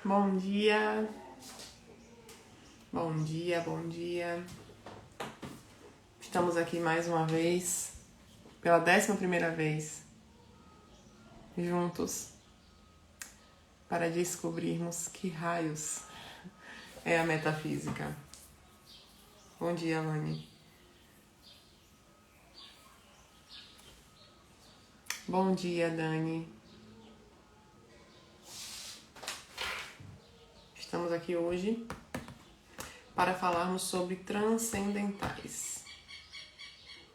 Bom dia, bom dia, bom dia. Estamos aqui mais uma vez, pela 11ª vez, juntos, para descobrirmos que raios é a metafísica. Bom dia, Lani. Bom dia, Dani. Estamos aqui hoje para falarmos sobre transcendentais.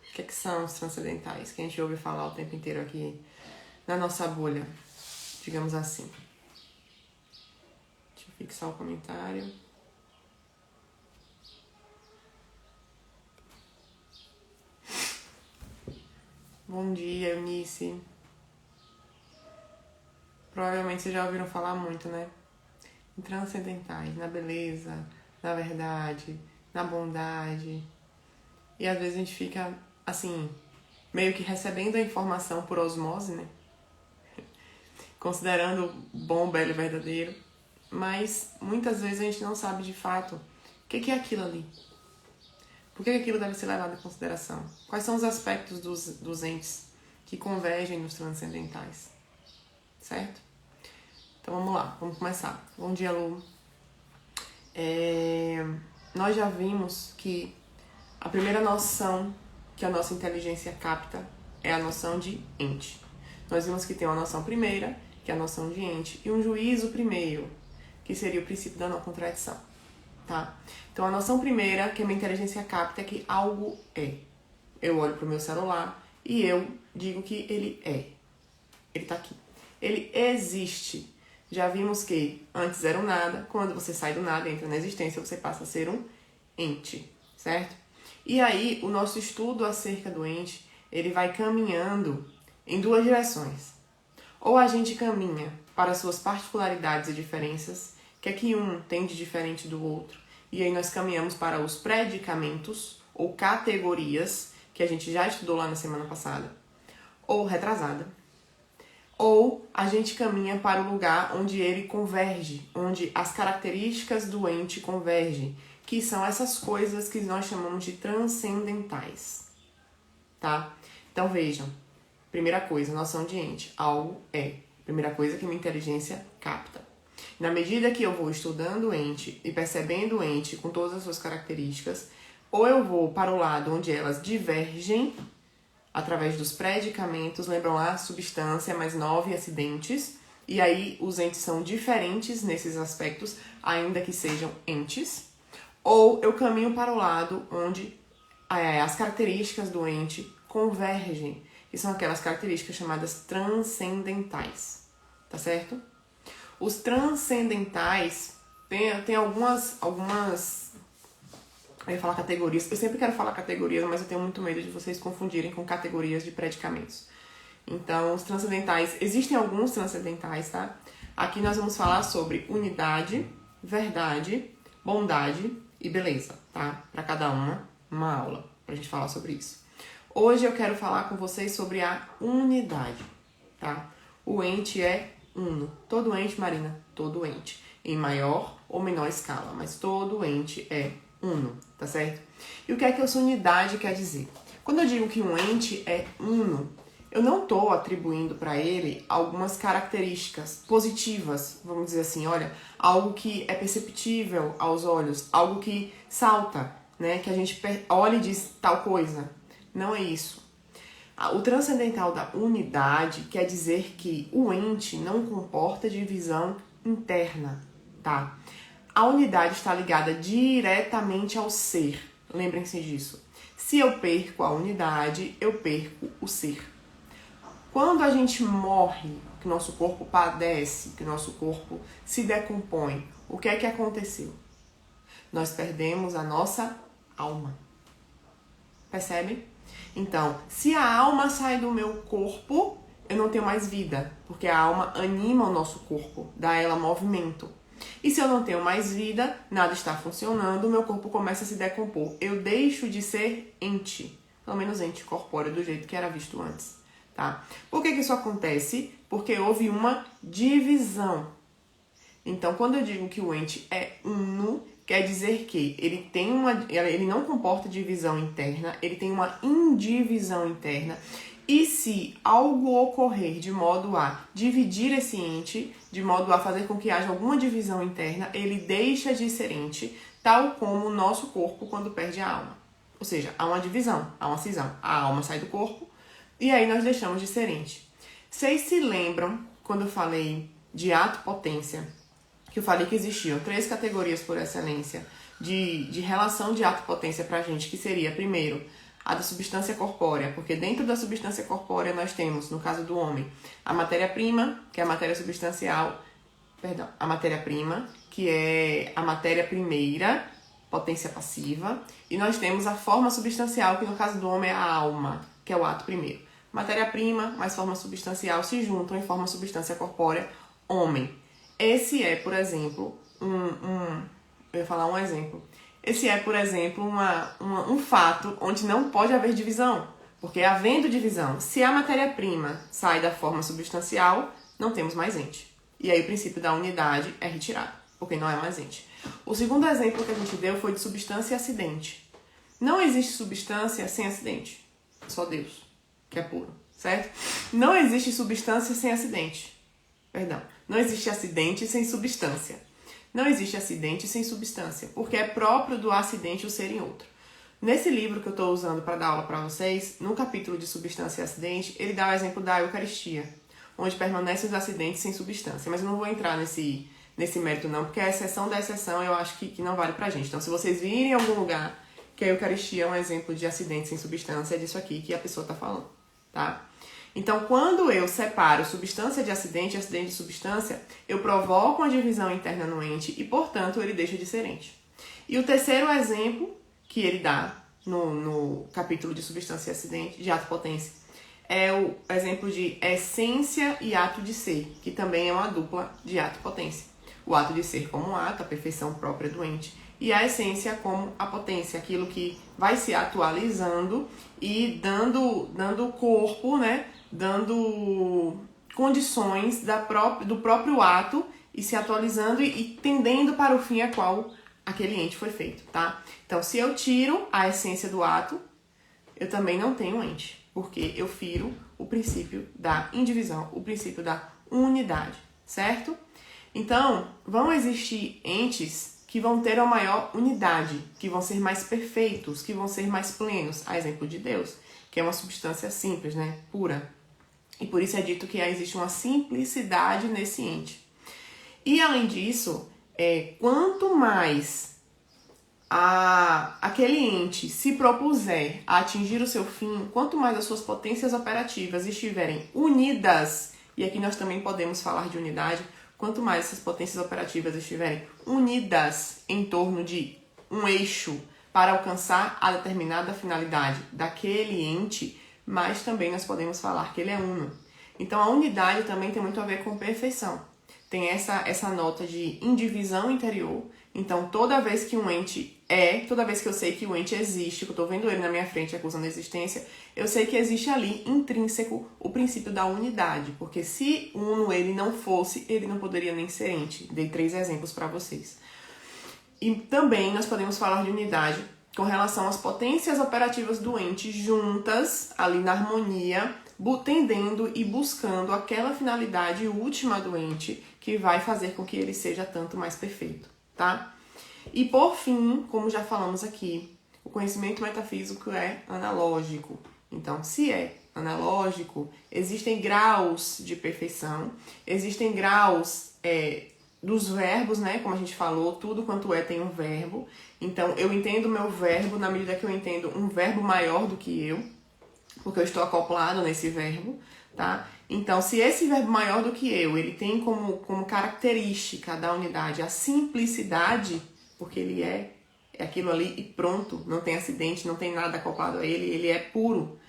O que são os transcendentais? Que a gente ouve falar o tempo inteiro aqui na nossa bolha, digamos assim. Deixa eu fixar o comentário. Bom dia, Eunice. Provavelmente vocês já ouviram falar muito, né? Em transcendentais, na beleza, na verdade, na bondade. E às vezes a gente fica, assim, meio que recebendo a informação por osmose, né? Considerando bom, belo e verdadeiro. Mas muitas vezes a gente não sabe de fato o que é aquilo ali. Por que aquilo deve ser levado em consideração? Quais são os aspectos dos entes que convergem nos transcendentais? Certo? Então vamos lá, vamos começar. Bom dia, Lu. Nós já vimos que a primeira noção que a nossa inteligência capta é a noção de ente. Nós vimos que tem uma noção primeira, que é a noção de ente, e um juízo primeiro, que seria o princípio da não contradição. Tá? Então a noção primeira que a minha inteligência capta é que algo é. Eu olho para o meu celular e eu digo que ele é. Ele está aqui. Ele existe. Já vimos que antes era um nada, quando você sai do nada e entra na existência, você passa a ser um ente, certo? E aí, o nosso estudo acerca do ente, ele vai caminhando em duas direções. Ou a gente caminha para suas particularidades e diferenças, que é que um tem de diferente do outro, e aí nós caminhamos para os predicamentos, ou categorias, que a gente já estudou lá na semana passada, ou retrasada. Ou a gente caminha para o lugar onde ele converge, onde as características do ente convergem, que são essas coisas que nós chamamos de transcendentais, tá? Então vejam, primeira coisa, noção de ente, algo é. Primeira coisa que minha inteligência capta. Na medida que eu vou estudando o ente e percebendo o ente com todas as suas características, ou eu vou para o lado onde elas divergem, através dos predicamentos, lembram lá, substância mais 9 acidentes, e aí os entes são diferentes nesses aspectos, ainda que sejam entes, ou eu caminho para o lado onde as características do ente convergem, que são aquelas características chamadas transcendentais, tá certo? Os transcendentais tem algumas eu ia falar categorias. Eu sempre quero falar categorias, mas eu tenho muito medo de vocês confundirem com categorias de predicamentos. Então, os transcendentais, existem alguns transcendentais, tá? Aqui nós vamos falar sobre unidade, verdade, bondade e beleza, tá? Para cada uma aula, pra gente falar sobre isso. Hoje eu quero falar com vocês sobre a unidade, tá? O ente é uno. Todo ente, Marina, todo ente. Em maior ou menor escala, mas todo ente é uno, tá certo? E o que é que essa unidade quer dizer? Quando eu digo que um ente é uno, eu não estou atribuindo para ele algumas características positivas, vamos dizer assim, olha, algo que é perceptível aos olhos, algo que salta, né, que a gente olha e diz tal coisa. Não é isso. O transcendental da unidade quer dizer que o ente não comporta divisão interna, tá? A unidade está ligada diretamente ao ser. Lembrem-se disso. Se eu perco a unidade, eu perco o ser. Quando a gente morre, que nosso corpo padece, que nosso corpo se decompõe, o que é que aconteceu? Nós perdemos a nossa alma. Percebe? Então, se a alma sai do meu corpo, eu não tenho mais vida, porque a alma anima o nosso corpo, dá a ela movimento. E se eu não tenho mais vida, nada está funcionando, o meu corpo começa a se decompor. Eu deixo de ser ente, pelo menos ente corpóreo do jeito que era visto antes, tá? Por que isso acontece? Porque houve uma divisão. Então, quando eu digo que o ente é uno, quer dizer que ele não comporta divisão interna, ele tem uma indivisão interna. E se algo ocorrer de modo a dividir esse ente, de modo a fazer com que haja alguma divisão interna, ele deixa de ser ente, tal como o nosso corpo quando perde a alma. Ou seja, há uma divisão, há uma cisão. A alma sai do corpo e aí nós deixamos de ser ente. Vocês se lembram, quando eu falei de ato-potência, que eu falei que existiam 3 categorias por excelência de relação de ato-potência pra gente, que seria, primeiro, a da substância corpórea, porque dentro da substância corpórea nós temos, no caso do homem, a matéria-prima, que é a matéria substancial, a matéria-prima, que é a matéria primeira, potência passiva, e nós temos a forma substancial, que no caso do homem é a alma, que é o ato primeiro. Matéria-prima mais forma substancial se juntam em forma substância corpórea, homem. Esse é, por exemplo, eu ia falar um exemplo. Esse é, por exemplo, um fato onde não pode haver divisão. Porque havendo divisão, se a matéria-prima sai da forma substancial, não temos mais ente. E aí o princípio da unidade é retirado, porque não é mais ente. O segundo exemplo que a gente deu foi de substância e acidente. Não existe substância sem acidente. Só Deus, que é puro, certo? Não existe substância sem acidente. Perdão. Não existe acidente sem substância. Não existe acidente sem substância, porque é próprio do acidente o ser em outro. Nesse livro que eu estou usando para dar aula para vocês, no capítulo de substância e acidente, ele dá o exemplo da Eucaristia, onde permanecem os acidentes sem substância. Mas eu não vou entrar nesse mérito não, porque a exceção da exceção eu acho que não vale pra gente. Então, se vocês virem em algum lugar que a Eucaristia é um exemplo de acidente sem substância, é disso aqui que a pessoa está falando, tá? Então, quando eu separo substância de acidente e acidente de substância, eu provoco uma divisão interna no ente e, portanto, ele deixa de ser ente. E o terceiro exemplo que ele dá no capítulo de substância e acidente, de ato-potência, é o exemplo de essência e ato de ser, que também é uma dupla de ato-potência. O ato de ser como ato, a perfeição própria do ente, e a essência como a potência, aquilo que vai se atualizando e dando corpo, né? Dando condições do próprio ato e se atualizando e tendendo para o fim a qual aquele ente foi feito, tá? Então, se eu tiro a essência do ato, eu também não tenho ente, porque eu firo o princípio da indivisão, o princípio da unidade, certo? Então, vão existir entes que vão ter uma maior unidade, que vão ser mais perfeitos, que vão ser mais plenos, a exemplo de Deus, que é uma substância simples, né? Pura. E por isso é dito que existe uma simplicidade nesse ente. E além disso, quanto mais aquele ente se propuser a atingir o seu fim, quanto mais as suas potências operativas estiverem unidas, e aqui nós também podemos falar de unidade, quanto mais essas potências operativas estiverem unidas em torno de um eixo para alcançar a determinada finalidade daquele ente, mas também nós podemos falar que ele é uno. Então, a unidade também tem muito a ver com perfeição. Tem essa nota de indivisão interior. Então, toda vez que um ente toda vez que eu sei que o ente existe, que eu estou vendo ele na minha frente acusando a existência, eu sei que existe ali, intrínseco, o princípio da unidade. Porque se uno ele não fosse, ele não poderia nem ser ente. Dei 3 exemplos para vocês. E também nós podemos falar de unidade com relação às potências operativas do ente juntas, ali na harmonia, tendendo e buscando aquela finalidade última do ente que vai fazer com que ele seja tanto mais perfeito, tá? E por fim, como já falamos aqui, o conhecimento metafísico é analógico. Então, se é analógico, existem graus de perfeição, existem graus dos verbos, né? Como a gente falou, tudo quanto tem um verbo. Então, eu entendo o meu verbo na medida que eu entendo um verbo maior do que eu, porque eu estou acoplado nesse verbo, tá? Então, se esse verbo maior do que eu, ele tem como característica da unidade a simplicidade, porque ele é aquilo ali e pronto, não tem acidente, não tem nada acoplado a ele, ele é puro.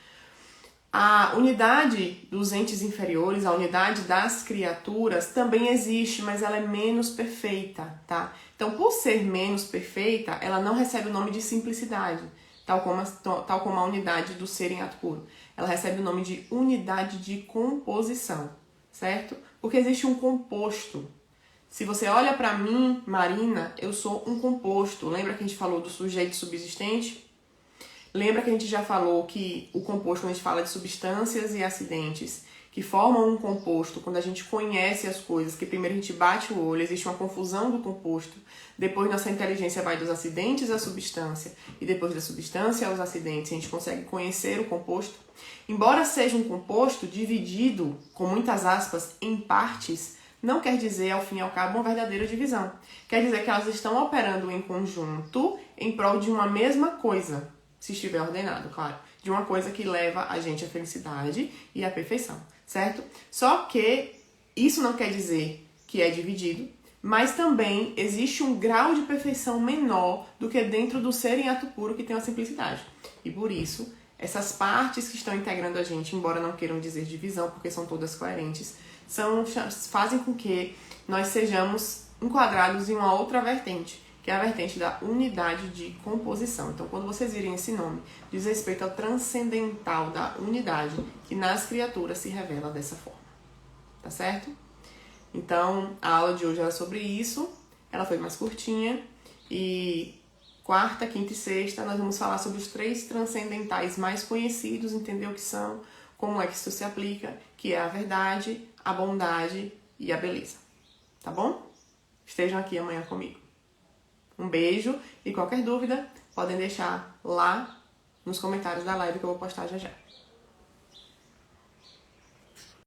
A unidade dos entes inferiores, a unidade das criaturas também existe, mas ela é menos perfeita, tá? Então, por ser menos perfeita, ela não recebe o nome de simplicidade, tal como a unidade do ser em ato puro. Ela recebe o nome de unidade de composição, certo? Porque existe um composto. Se você olha para mim, Marina, eu sou um composto. Lembra que a gente falou do sujeito subsistente? Lembra que a gente já falou que o composto, quando a gente fala de substâncias e acidentes que formam um composto, quando a gente conhece as coisas, que primeiro a gente bate o olho, existe uma confusão do composto, depois nossa inteligência vai dos acidentes à substância, e depois da substância aos acidentes, a gente consegue conhecer o composto. Embora seja um composto dividido, com muitas aspas, em partes, não quer dizer, ao fim e ao cabo, uma verdadeira divisão. Quer dizer que elas estão operando em conjunto em prol de uma mesma coisa, se estiver ordenado, claro, de uma coisa que leva a gente à felicidade e à perfeição, certo? Só que isso não quer dizer que é dividido, mas também existe um grau de perfeição menor do que dentro do ser em ato puro que tem a simplicidade. E por isso, essas partes que estão integrando a gente, embora não queiram dizer divisão, porque são todas coerentes, fazem com que nós sejamos enquadrados em uma outra vertente, que é a vertente da unidade de composição. Então, quando vocês virem esse nome, diz respeito ao transcendental da unidade, que nas criaturas se revela dessa forma. Tá certo? Então, a aula de hoje era sobre isso. Ela foi mais curtinha. E quarta, quinta e sexta, nós vamos falar sobre os 3 transcendentais mais conhecidos, entender o que são, como é que isso se aplica, que é a verdade, a bondade e a beleza. Tá bom? Estejam aqui amanhã comigo. Um beijo e qualquer dúvida podem deixar lá nos comentários da live que eu vou postar já já.